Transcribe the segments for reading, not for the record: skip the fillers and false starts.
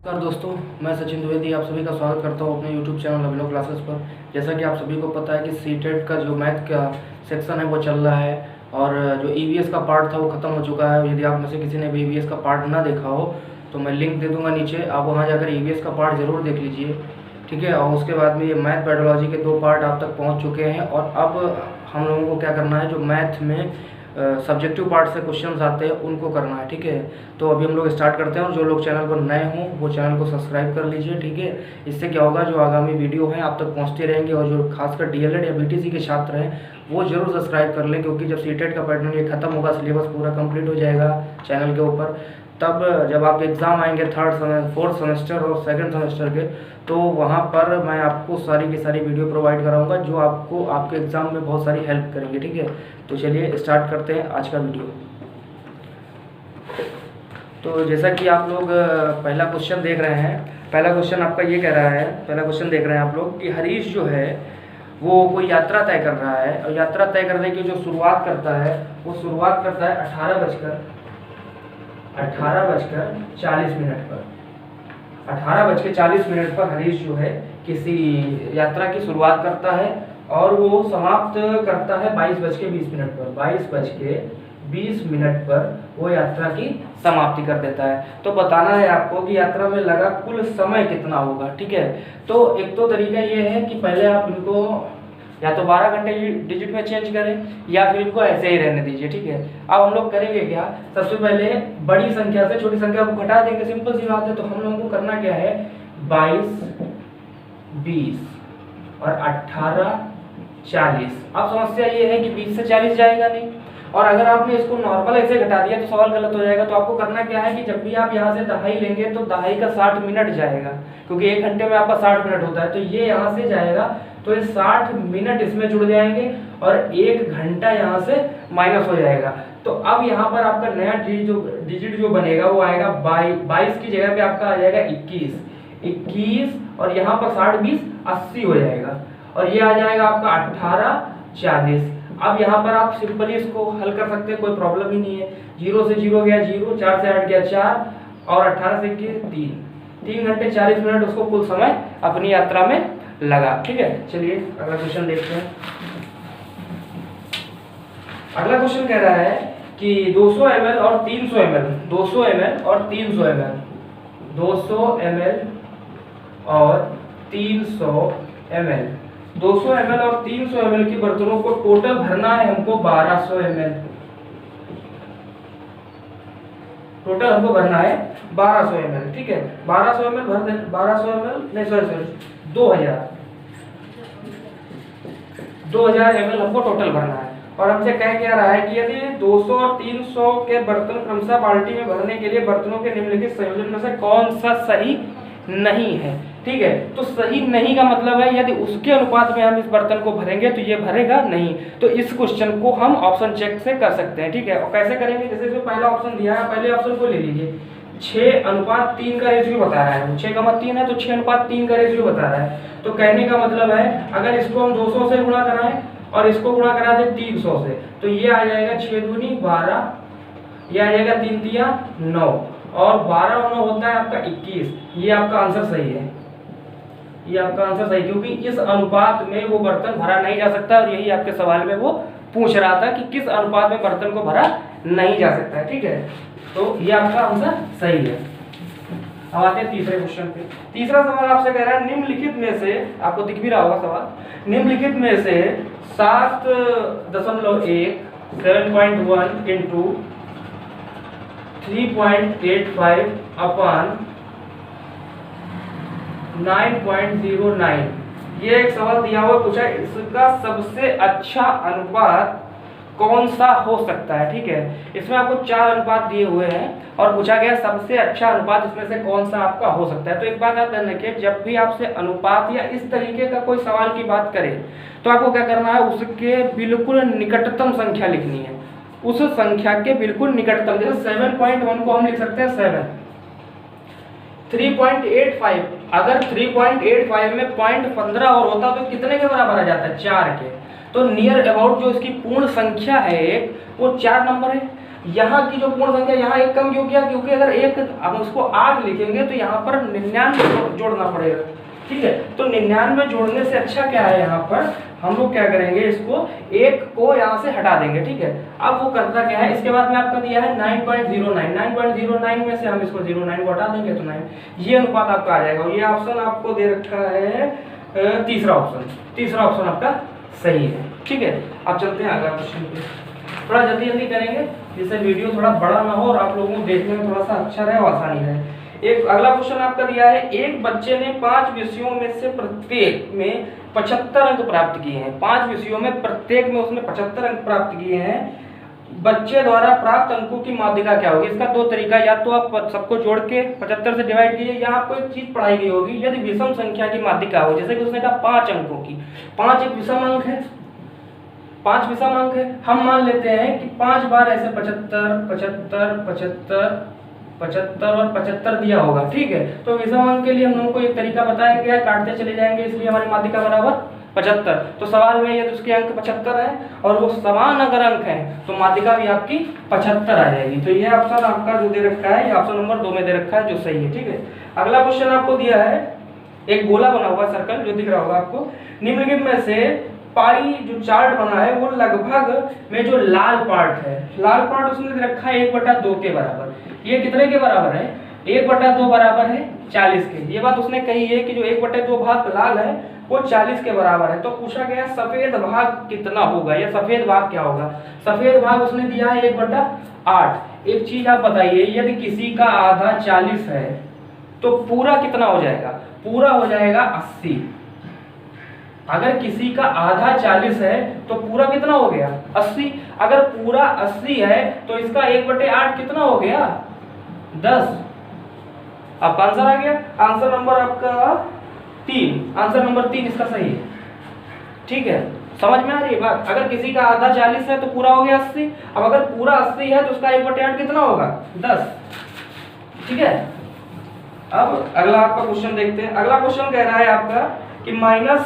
नमस्कार दोस्तों, मैं सचिन द्विवेदी आप सभी का स्वागत करता हूं अपने YouTube चैनल अभिनव क्लासेस पर। जैसा कि आप सभी को पता है कि सीटेट का जो मैथ का सेक्शन है वो चल रहा है और जो EVS का पार्ट था वो ख़त्म हो चुका है। यदि आप में से किसी ने भी EVS का पार्ट ना देखा हो तो मैं लिंक दे दूँगा नीचे, आप वहाँ जाकर EVS का पार्ट ज़रूर देख लीजिए, ठीक है। और उसके बाद में ये मैथ पैथोलॉजी के 2 पार्ट आप तक पहुँच चुके हैं और अब हम लोगों को क्या करना है, जो मैथ में सब्जेक्टिव पार्ट से क्वेश्चंस आते हैं उनको करना है, ठीक है। तो अभी हम लोग स्टार्ट करते हैं और जो लोग चैनल पर नए हों वो चैनल को सब्सक्राइब कर लीजिए, ठीक है। इससे क्या होगा, जो आगामी वीडियो हैं आप तक पहुंचते रहेंगे और जो खासकर DLED या BTC के छात्र हैं वो ज़रूर सब्सक्राइब कर लें, क्योंकि जब सीटेट का पैटर्न ये खत्म होगा, सिलेबस पूरा कंप्लीट हो जाएगा चैनल के ऊपर, तब जब आपके एग्ज़ाम आएंगे फोर्थ सेमेस्टर और सेकंड सेमेस्टर के, तो वहाँ पर मैं आपको सारी की सारी वीडियो प्रोवाइड कराऊंगा जो आपको आपके एग्ज़ाम में बहुत सारी हेल्प करेंगे, ठीक है। तो चलिए स्टार्ट करते हैं आज का वीडियो। तो जैसा कि आप लोग पहला क्वेश्चन देख रहे हैं, पहला क्वेश्चन आपका ये कह रहा है, पहला क्वेश्चन देख रहे हैं आप लोग कि हरीश जो है वो कोई यात्रा तय कर रहा है और यात्रा तय करने की जो शुरुआत करता है वो शुरुआत करता है 18:40 पर। 18:40 पर हरीश जो है किसी यात्रा की शुरुआत करता है और वो समाप्त करता है 22:20 पर। 22:20 पर वो यात्रा की समाप्ति कर देता है। तो बताना है आपको कि यात्रा में लगा कुल समय कितना होगा, ठीक है। तो एक तो तरीका ये है कि पहले आप इनको या तो 12 घंटे डिजिट में चेंज करें या फिर इनको ऐसे ही रहने दीजिए, ठीक है। अब हम लोग करेंगे क्या, सबसे पहले बड़ी संख्या से छोटी संख्या को घटा देंगे, सिंपल सी बात है। तो हम लोगों को करना क्या है, 22, 20 और 18, 40। अब समस्या ये है कि 20 से 40 जाएगा नहीं, और अगर आपने इसको नॉर्मल ऐसे घटा दिया तो सवाल गलत हो जाएगा। तो आपको करना क्या है कि जब भी आप यहाँ से दहाई लेंगे तो दहाई का 60 मिनट जाएगा, क्योंकि 1 घंटे में आपका 60 मिनट होता है। तो ये यहाँ से जाएगा तो ये 60 मिनट इसमें जुड़ जाएंगे और 1 घंटा यहाँ से माइनस हो जाएगा। तो अब यहाँ पर आपका नया डिजिट जो बनेगा वो आएगा 22 की जगह पे आपका आ जाएगा 21 और यहाँ पर 60, 20, 80 हो जाएगा और ये आ जाएगा आपका 18, 40। अब यहाँ पर आप सिंपली इसको हल कर सकते हैं, कोई प्रॉब्लम ही नहीं है। 0 से 0 गया 0, 4 से 8 गया 4 और 18 से 21 3 घंटे 40 मिनट उसको कुल समय अपनी यात्रा में लगा, ठीक है। चलिए अगला क्वेश्चन देखते हैं। अगला क्वेश्चन कह रहा है कि 200 ml और 300 ml 200 ml और 300 ml 200 ml और 300 ml 200 ml और 300 ml की बर्तनों को टोटल भरना है हमको 1200 ml। टोटल हमको भरना है 1200 ml, ठीक है। 1200 ml भर दें, 1200 ml नहीं सॉरी 2000 ml हमको टोटल भरना है। और हमसे कह क्या रहा है कि यदि 200 और 300 के बर्तन क्रमशः बाल्टी में भरने के लिए बर्तनों के निम्नलिखित संयोजन में से कौन सा सही नहीं है, ठीक है। तो सही नहीं का मतलब है यदि उसके अनुपात में हम इस बर्तन को भरेंगे तो ये भरेगा नहीं। तो इस क्वेश्चन को हम ऑप्शन चेक से कर सकते हैं, ठीक है। और कैसे करेंगे, जैसे जो पहला ऑप्शन दिया है पहले ऑप्शन को ले लीजिए। 6:3 का रेशियो बता रहा है, 6:3 है तो 6:3 का रेशियो बता रहा है। तो कहने का मतलब है अगर इसको हम 200 से गुणा कराएं और इसको गुणा करा दें 300 से, तो ये आ जाएगा 6 दूनी 12, ये आ जाएगा 3 तिया 9 और 12 और 9 होता है आपका 21। ये आपका आंसर सही है, ये आपका आंसर सही, क्योंकि इस अनुपात में वो बर्तन भरा नहीं जा सकता और यही आपके सवाल में वो पूछ रहा था कि किस अनुपात में बर्तन को भरा नहीं जा सकता है, ठीक है। तो ये आपका आंसर सही है। अब आते हैं तीसरे क्वेश्चन पे। तीसरा सवाल आपसे कह रहा है निम्नलिखित में से, आपको दिख भी रहा होगा सवाल, निम्नलिखित में से 7.1 7.1 इंटू 3.85 अपन 9.09, ये एक सवाल दिया हुआ, पूछा इसका सबसे अच्छा अनुपात कौन सा हो सकता है, ठीक है। इसमें आपको 4 अनुपात दिए हुए हैं और पूछा गया सबसे अच्छा अनुपात इसमें से कौन सा आपका हो सकता है। तो एक बात आप ध्यान रखिए, जब भी आपसे अनुपात या इस तरीके का कोई सवाल की बात करें तो आपको क्या करना है, उसके बिल्कुल निकटतम संख्या लिखनी है, उस संख्या के बिल्कुल निकटतम। जैसे 7.1 को हम लिख सकते हैं 7। 3.85, अगर 3.85 में 0.15 और होता तो कितने के बराबर आ जाता है, 4 के। तो नियर अबाउट जो इसकी पूर्ण संख्या है वो 4 नंबर है। यहाँ की जो पूर्ण संख्या यहाँ एक कम क्यों किया, क्योंकि अगर एक हम उसको 8 लिखेंगे तो यहाँ पर 99 जोड़ना पड़ेगा, ठीक है। तो 99 जोड़ने से अच्छा क्या है, यहाँ पर हम लोग क्या करेंगे, इसको एक को यहाँ से हटा देंगे, ठीक है। अब वो करता क्या है, इसके बाद में आपका दिया है 9.09 में से हम इसको 09 को हटा देंगे तो 9, ये अनुपात आपका आ जाएगा। ये ऑप्शन आपको दे रखा है तीसरा ऑप्शन आपका सही है, ठीक है। अब चलते हैं अगला क्वेश्चन पे, थोड़ा जल्दी करेंगे जिससे वीडियो थोड़ा बड़ा ना हो और आप लोगों को देखने में थोड़ा सा अच्छा रहे और आसानी रहे। एक अगला क्वेश्चन आपका दिया है, एक बच्चे ने 5 विषयों में से प्रत्येक में 75 अंक प्राप्त किए हैं। 5 विषयों में प्रत्येक में उसने 75 अंक प्राप्त किए हैं। बच्चे द्वारा प्राप्त अंकों की माध्यिका क्या होगी? इसका 2 तरीका, या तो आप सबको जोड़ के 75 से डिवाइड कीजिए, या आपको एक चीज पढ़ाई गई होगी, यदि विषम संख्या की माध्यिका हो, जैसे कि उसने कहा 5 अंकों की, 5 एक विषम अंक है, 5 विषम अंक है, हम मान लेते हैं कि 5 बार ऐसे 75 75 75 75 और 75 दिया होगा, ठीक है। तो विषम अंक के लिए हम लोगों को एक तरीका बताया गया है, काटते चले जाएंगे, इसलिए हमारी माध्यिका बराबर 75। तो सवाल में यदि उसके अंक 75 है और वो समान अगर अंक है तो माध्यिका भी आपकी 75 आ जाएगी। तो ये ऑप्शन आपका जो दे रखा है, ये ऑप्शन नंबर 2 में दे रखा है, जो सही है, ठीक है। अगला क्वेश्चन आपको दिया है, एक गोला बना हुआ सर्कल जो दिख रहा होगा आपको, निम्नलिखित में से पाई जो चार्ट बना है वो लगभग में जो लाल पार्ट है, लाल पार्ट उसने दे रखा है 1/2 के बराबर। ये कितने के बराबर है? 1/2 बराबर है 40 के। ये बात उसने कही है कि जो 1/2 भाग लाल है वो 40 के बराबर है। तो पूछा गया सफेद भाग कितना होगा, या सफेद भाग क्या होगा? सफेद भाग उसने दिया है 1/8। एक चीज आप बताइए, यदि किसी का आधा 40 है तो पूरा कितना हो जाएगा? पूरा हो जाएगा 80। अगर किसी का आधा 40 है तो पूरा कितना हो गया? 80। अगर पूरा 80 है तो इसका 1/8 कितना हो गया? 10। आपका आंसर आ गया, आंसर नंबर आपका 3, आंसर नंबर 3 इसका सही है, ठीक है। समझ में आ रही है बात? अगर किसी का आधा 40 है तो पूरा हो गया 80। अब अगर पूरा 80 है तो उसका 1/8 कितना होगा? 10, ठीक है। अब अगला आपका क्वेश्चन देखते हैं। अगला क्वेश्चन कह रहा है आपका कि -+1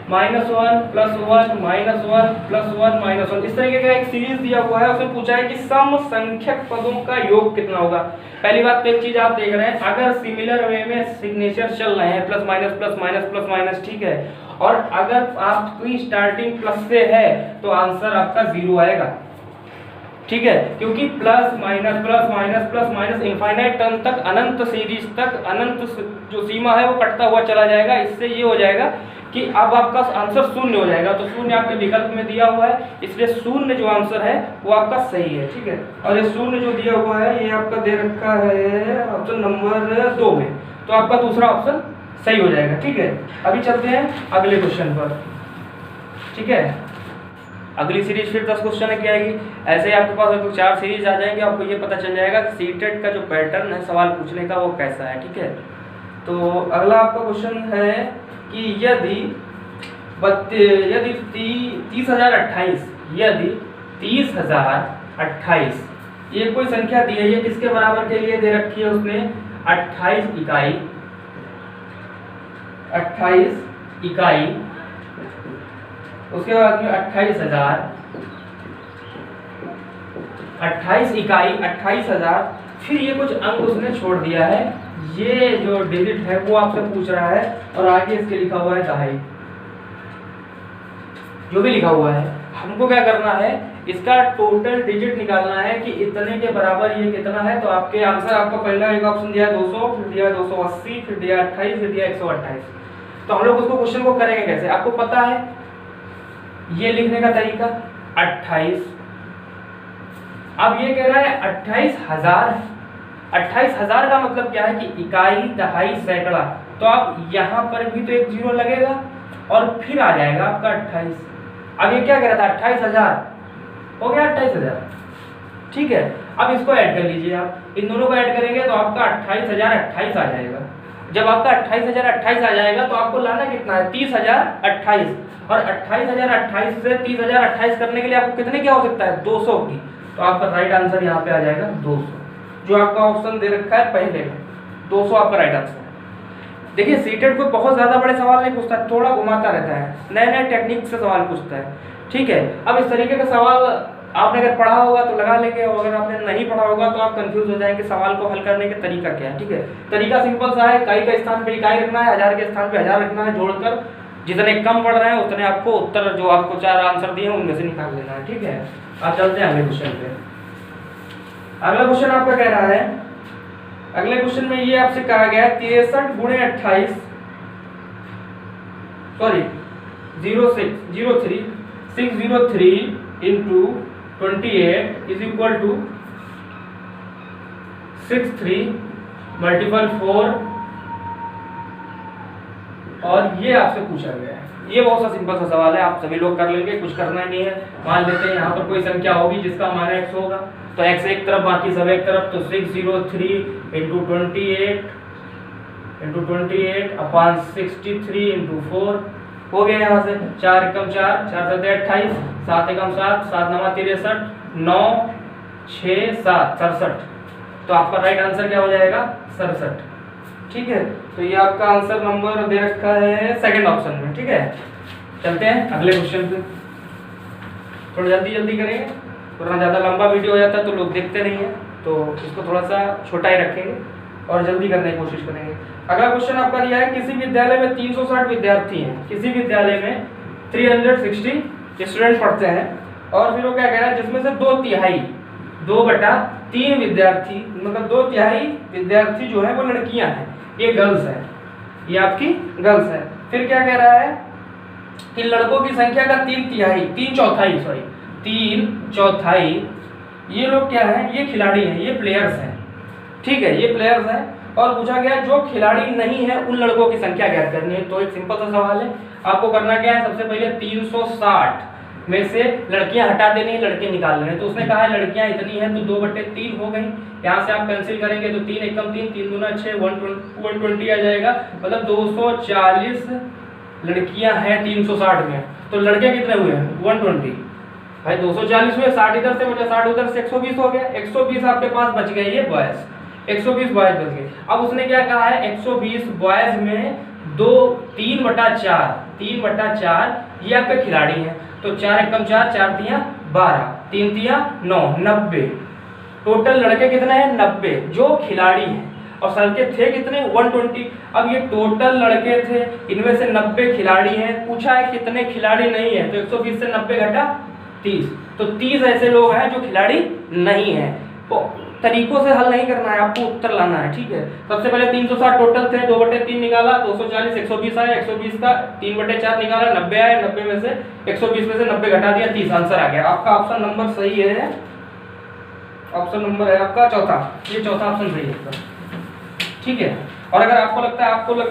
-1 इस तरीके का एक सीरीज दिया हुआ है। उसने पूछा है कि सम संख्यक पदों का योग कितना होगा। पहली बात तो एक चीज आप देख रहे हैं, अगर सिमिलर वे में सिग्नेचर चल रहे हैं प्लस माइनस, ठीक है, और अगर आपकी स्टार्टिंग प्लस से है तो आंसर आपका 0 आएगा, ठीक है। क्योंकि प्लस माइनस इनफाइनाइट टर्म तक, अनंत सीरीज तक, अनंत जो सीमा है वो कटता हुआ चला जाएगा। इससे ये हो जाएगा कि अब आपका आंसर 0 हो जाएगा। तो 0 आपके विकल्प में दिया हुआ है, इसलिए 0 जो आंसर है वो आपका सही है, ठीक है। और ये 0 जो दिया हुआ है ये आपका दे रखा है ऑप्शन नंबर 2 में, तो आपका दूसरा ऑप्शन सही हो जाएगा, ठीक है। अभी चलते हैं अगले क्वेश्चन पर, ठीक है। अगली सीरीज फिर 10 क्वेश्चन की आएगी। ऐसे ही आपके पास 4 सीरीज आ जाएंगे, आपको ये पता चल जाएगा कि सीटेट का जो पैटर्न है सवाल पूछने का वो कैसा है, ठीक है। तो अगला आपका क्वेश्चन है कि यदि 30,028 ये कोई संख्या दी है, ये किसके बराबर के लिए दे रखी है उसने? 28 इकाई, उसके बाद में 28 इकाई, 28,000, फिर ये कुछ अंक उसने छोड़ दिया है। ये जो डिजिट है वो आपसे पूछ रहा है और आगे इसके लिखा हुआ है दहाई। जो भी लिखा हुआ है हमको क्या करना है, इसका टोटल डिजिट निकालना है कि इतने के बराबर ये कितना है। तो आपके आंसर, आपको पहला एक ऑप्शन दिया है 200, फिर दिया 280, फिर दिया 28, फिर दिया 128। तो हम लोग उसको क्वेश्चन को करेंगे कैसे? आपको पता है ये लिखने का तरीका 28। अब ये कह रहा है 28,000। 28,000 का मतलब क्या है कि इकाई, दहाई, सैकड़ा। तो आप यहाँ पर भी तो एक 0 लगेगा और फिर आ जाएगा आपका 28। अब ये क्या कह रहा था? 28,000 हो गया 28,000, ठीक है। अब इसको ऐड कर लीजिए आप, इन दोनों को ऐड करेंगे तो आपका 28,028 आ जाएगा। जब आपका 28,028 आ जाएगा तो आपको लाना कितना है? 30,028। और 28,028 से 30,028 करने के लिए आपको कितने की आवश्यकता है? 200 की। तो आपका राइट आंसर यहाँ पे आ जाएगा 200, जो आपका ऑप्शन दे रखा है पहले में, 200 आपका राइट आंसर है। देखिए सीटेट को बहुत ज्यादा बड़े सवाल नहीं पूछता है, थोड़ा घुमाता रहता है, नए नए टेक्निक से सवाल पूछता है। ठीक है। अब इस तरीके का सवाल आपने अगर पढ़ा होगा तो लगा लेंगे, और अगर आपने नहीं पढ़ा होगा तो आप कंफ्यूज हो जाएंगे सवाल को हल करने का तरीका क्या है। ठीक है, तरीका सिंपल सा है, इकाई के स्थान पे इकाई रखना है, हजार के स्थान पे हजार रखना है, जोड़कर जितने कम पढ़ रहे हैं उतने आपको उत्तर जो आपको 4 आंसर दिए हैं उनमें से निकाल लेना है। ठीक है, आप चलते हैं अगले क्वेश्चन पे। अगला क्वेश्चन आपका कह रहा है, अगले क्वेश्चन में ये आपसे कहा गया है 63 गुणे 28 sorry 603 into 28 is equal to 63 multiple 4, और ये आपसे पूछा गया है। ये बहुत सा सिंपल सा सवाल है, आप सभी लोग कर लेंगे, कुछ करना ही नहीं है। मान लेते हैं यहाँ पर कोई संख्या होगी जिसका मान x होगा, तो x एक तरफ बाकी सब एक तरफ, तो 603 इंटू 28 अपॉन 63 इंटू 4 हो गया। यहाँ से 4 एकम 4, 4 7 28, 7 एकम 7, 7 9 63, 9 6 7 67, तो आपका राइट आंसर क्या हो जाएगा 67। ठीक है, तो ये आपका आंसर नंबर दे रखा है सेकंड ऑप्शन में। ठीक है, चलते हैं अगले क्वेश्चन पे। थोड़ा जल्दी करेंगे, वरना ज़्यादा लंबा वीडियो हो जाता है तो लोग देखते नहीं है, तो इसको थोड़ा सा छोटा ही रखेंगे और जल्दी करने की कोशिश करेंगे। अगला क्वेश्चन आपका दिया है, किसी विद्यालय में 360 विद्यार्थी हैं, किसी विद्यालय में 360 स्टूडेंट पढ़ते हैं, और फिर वो क्या कह रहा है, जिसमें से 2/3 विद्यार्थी, मतलब 2/3 विद्यार्थी जो है वो लड़कियां हैं, ये गर्ल्स है, ये आपकी गर्ल्स है। फिर क्या कह रहा है कि लड़कों की संख्या का 3 चौथाई ये लोग क्या है, ये खिलाड़ी हैं, ये प्लेयर्स हैं। ठीक है, ये प्लेयर्स हैं, और पूछा गया जो खिलाड़ी नहीं है उन लड़कों की संख्या ज्ञात करनी है। तो एक सिंपल सा सवाल है, आपको करना क्या है, सबसे पहले 360 में से लड़कियां हटा देनी है, लड़के निकाल लेने। तो उसने कहा है लड़कियां इतनी हैं तो 2/3 हो गई, यहाँ से आप कैंसिल करेंगे तो 3 एकम 3, 3 दूना 6, 120 आ जाएगा, मतलब 240 लड़कियां हैं 360 में। तो लड़के कितने हुए हैं 120, भाई 240 हुए, 60 इधर से बचा, 60 उधर से 120 हो गया, 120 आपके पास बच गए ये बॉयज, 120 बॉयज बच गए। अब उसने क्या कहा है, 120 बॉयज में 3/4 ये आपके खिलाड़ी हैं, तो 4 एकम 4, 4 तिया 12, 3 तिया 9, 90। टोटल लड़के कितने हैं 90 जो खिलाड़ी हैं, और लड़के थे कितने 120। अब ये टोटल लड़के थे, इनमें से 90 खिलाड़ी हैं, पूछा है कितने खिलाड़ी नहीं है, तो 120 से 90 घटा 30, तो 30 ऐसे लोग हैं जो खिलाड़ी नहीं है। तो तरीकों से हल नहीं करना है, आपको उत्तर लाना है। ठीक है, सबसे पहले 360 टोटल थे, 2/3 निकाला, 240, 120 आया, 120 का 3/4 निकाला, 90 आया, 90 में से 120 में से 90 घटा दिया, 30 आंसर आ गया। आपका ऑप्शन नंबर सही है, ऑप्शन नंबर है आपका चौथा, ये चौथा ऑप्शन सही है। ठीक है, और अगर आपको लगता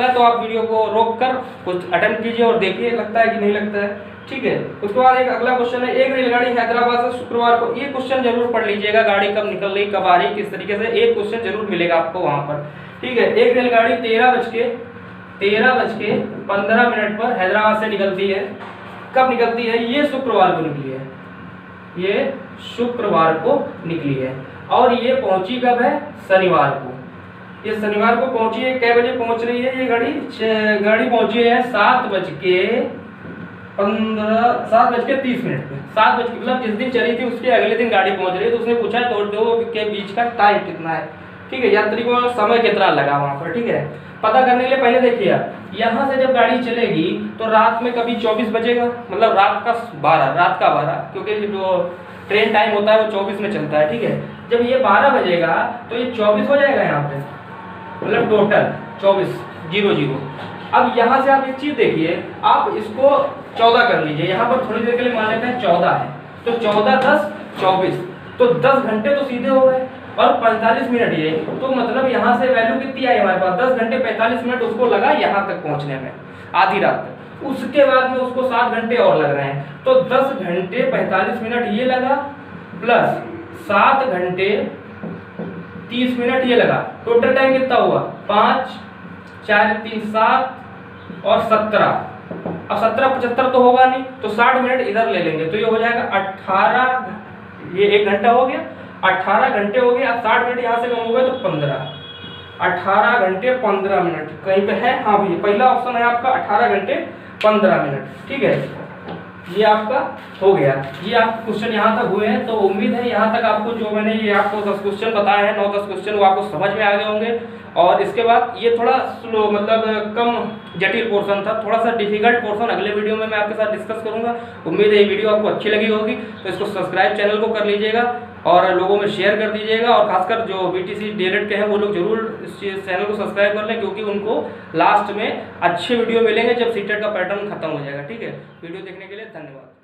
है तो आप वीडियो को रोक कर कुछ अटेम्प्ट कीजिए और देखिए लगता है कि नहीं लगता है। ठीक है, उसके बाद एक अगला क्वेश्चन है, एक रेलगाड़ी हैदराबाद से शुक्रवार को, ये क्वेश्चन जरूर पढ़ लीजिएगा, गाड़ी कब निकल रही कब आ रही किस तरीके से, एक क्वेश्चन जरूर मिलेगा आपको वहां पर। ठीक है, एक रेलगाड़ी 13:15 पर हैदराबाद से निकलती है, कब निकलती है, ये शुक्रवार को निकली है, ये शुक्रवार को निकली है, और ये पहुंची कब है, शनिवार को। ये शनिवार को पहुंची है, कै बजे पहुंच रही है ये गाड़ी पहुंची है 7:30 पे, 7 बज के मतलब जिस दिन चली थी उसके अगले दिन गाड़ी पहुंच रही है। तो उसने पूछा है दो के बीच का टाइम कितना है। ठीक है, यात्री को समय कितना लगा वहां पर। ठीक है, पता करने के लिए पहले देखिए आप, यहाँ से जब गाड़ी चलेगी तो रात में कभी 24 बजेगा, मतलब रात का 12, क्योंकि जो ट्रेन टाइम होता है वो 24 में चलता है। ठीक है, जब ये 12 बजेगा तो ये 24 हो जाएगा यहाँ पे, मतलब टोटल 24:00। अब यहाँ से आप एक चीज देखिए, आप इसको 14 कर लीजिए, यहाँ पर थोड़ी देर के लिए मान लेते हैं 14 है, तो 14 10 24, तो 10 घंटे तो सीधे हो गए, और 45 मिनट ये, तो मतलब यहाँ से वैल्यू कितनी आई हमारे पास, 10 घंटे 45 मिनट उसको लगा यहाँ तक पहुँचने में, आधी रात तक। उसके बाद में उसको 7 घंटे और लग रहे हैं, तो 10 घंटे 45 मिनट ये लगा, प्लस 7 घंटे 30 मिनट ये लगा, टोटल टाइम कितना हुआ 5 4 3 7 और 17। अब 17 75 तो होगा नहीं, तो 60 मिनट इधर ले लेंगे, तो ये हो जाएगा 18, ये 1 घंटा हो गया, 18 घंटे हो गए। अब 60 मिनट यहाँ से कम हो गए तो 15, 18 घंटे 15 मिनट कहीं पे है, हाँ भैया पहला ऑप्शन है आपका 18 घंटे 15 मिनट। ठीक है, ये आपका हो गया। ये आप क्वेश्चन यहाँ तक हुए हैं, तो उम्मीद है यहाँ तक आपको जो मैंने ये आपको 10 क्वेश्चन बताए हैं, 9-10 क्वेश्चन, वो आपको समझ में आ गए होंगे। और इसके बाद ये थोड़ा स्लो, मतलब कम जटिल पोर्शन था, थोड़ा सा डिफिकल्ट पोर्शन अगले वीडियो में मैं आपके साथ डिस्कस करूंगा। उम्मीद है ये वीडियो आपको अच्छी लगी होगी, तो इसको सब्सक्राइब चैनल को कर लीजिएगा और लोगों में शेयर कर दीजिएगा। और खासकर जो BTC DLED के हैं वो लोग जरूर इस चैनल को सब्सक्राइब कर लें, क्योंकि उनको लास्ट में अच्छे वीडियो मिलेंगे जब सीटेट का पैटर्न खत्म हो जाएगा। ठीक है, वीडियो देखने के लिए धन्यवाद।